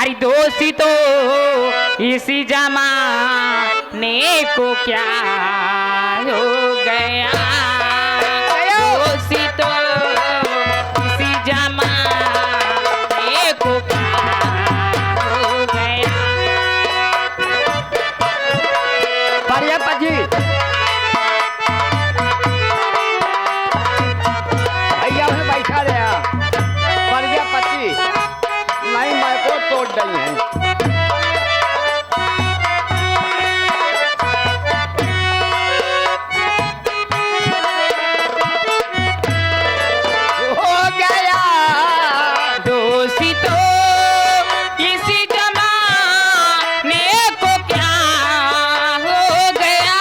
अरे दोषी तो इसी जमाने को क्या हो गया, दोषी तो इसी जमाने को क्या हो गया। प्रजापति भैया उन्हें बैठा रहा। प्रजापति नहीं, मैं को तोड़ रही है। हो गया दोषी तो इसी जमाने को क्या हो गया,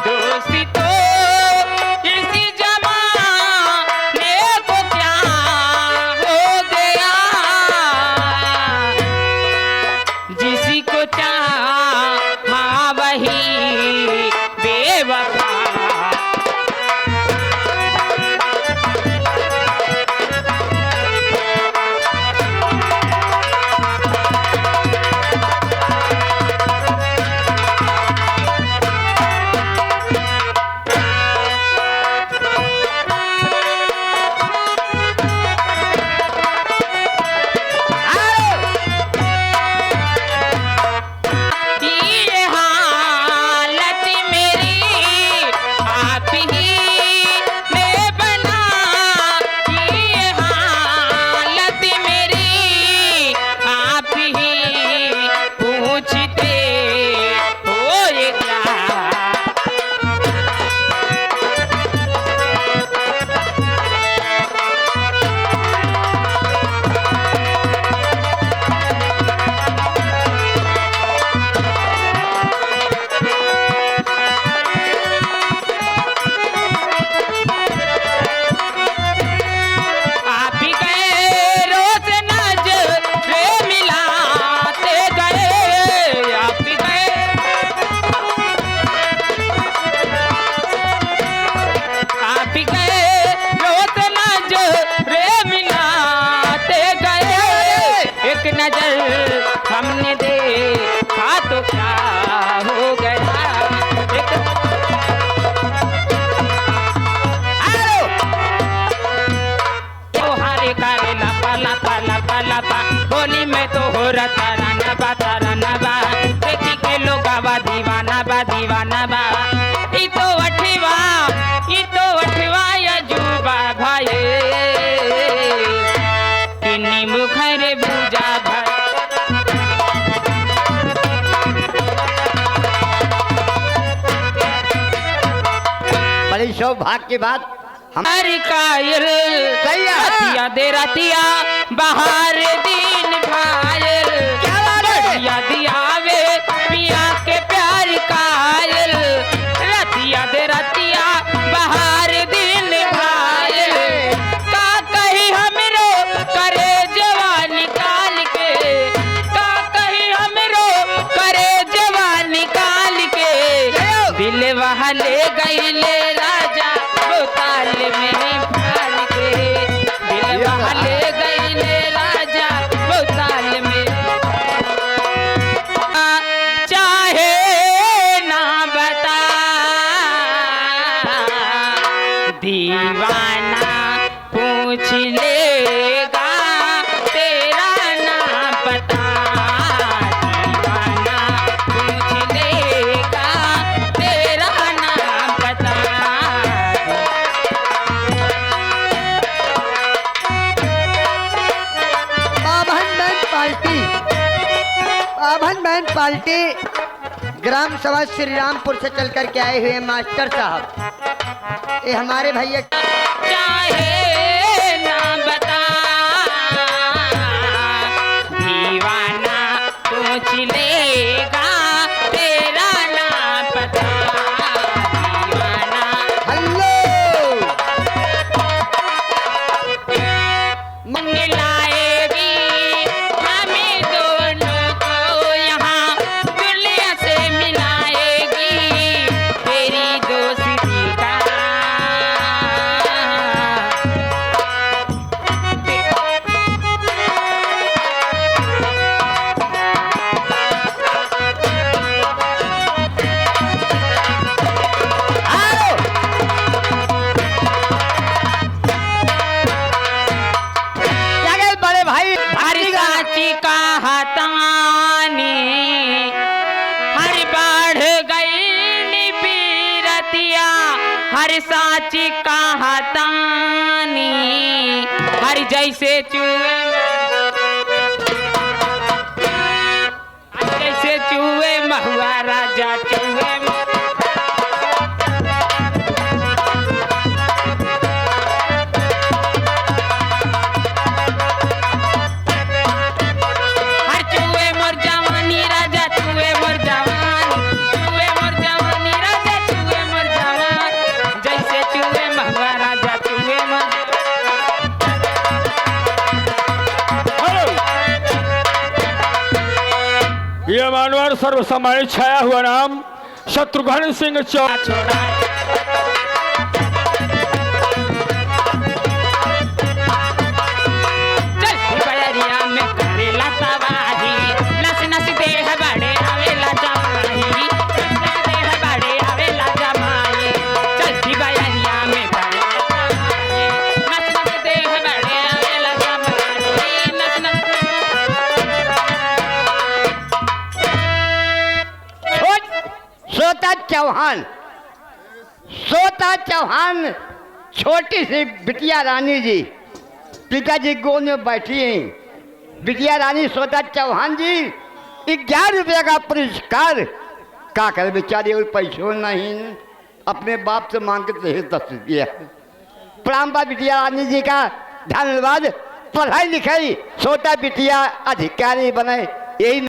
दोषी तो इसी जमाने को क्या हो गया। जिसी को चाहा वही बेवफा, ये हालत मेरी आप ही ने बना, ये हालत मेरी आप ही पूछते हो ये क्या। आप ही गए रोज नजरे मिलाते गए, आप ही गए, आप ही गए रोज नजरे मिलाते गए। एक नजर हमने देखा तो क्या हो गया, एक हरे करे लपा लपा लपा लपा, बोली में तो हो रहा नबा तारा नबा, देखी के लोग दीवाना बा। ई तो अठवा अजूबा भाई, किन्नी मुखर पूजा भाई। बड़ी सौभाग्य की बात हमारी कायल रतिया दे रतिया बाहर दिन घायल, रतिया दियावे पिया के प्यार कायल, रतिया दे रतिया बाहर दिन घायल। का कही हमरो करे जवान निकाल के, का कही हमरो करे जवान निकाल के, दिल वहाँ ले गई ले राजा ताल में फाल के, दिल वहाँ ले गई ले राजा वो ताल में। चाहे ना बता दीवाना पूछ लेगा तेरा ना पता, दीवाना पूछ लेगा तेरा ना पता। पावन बैंड पार्टी ग्राम सभा श्री रामपुर से चल कर के आए हुए मास्टर साहब, ये हमारे भैया। चाहे ना बता दीवाना पूछ लेगा तेरा ना पता, दीवाना। हेलो मंगलाएगी हमें दोनों को यहाँ दुनिया से मिलाएगी, तेरी दोस्ती का जैसे चूहे महुआ राजा चूहे हर चूहे मोर जवानी राजा चूहे मोर जवान चूहे मोर जवानी राजा चूहे मोर जवान जैसे चूहे महुआ राजा चूहे मोर ये मानवर सर्वसमय छाया हुआ नाम शत्रुघ्न सिंह छोड़ा चल बयरिया में करेला तबाही नस नस देह बड़े आवेला जमाई देह बड़े आवेला जमाई चल बयरिया में करेला तबाही नस नस देह बड़े आवेला जमाई नस नस सोता चौहान छोटी सी बिटिया रानी जी पिताजी गोद में बैठी हैं। बिटिया रानी सोता चौहान जी 11 रुपये का पुरस्कार का कर बेचारी और पैसों नहीं अपने बाप से मांग के 10 रुपया प्रणाम बा बिटिया रानी जी का धन्यवाद। पढ़ाई लिखाई सोता बिटिया अधिकारी बने यही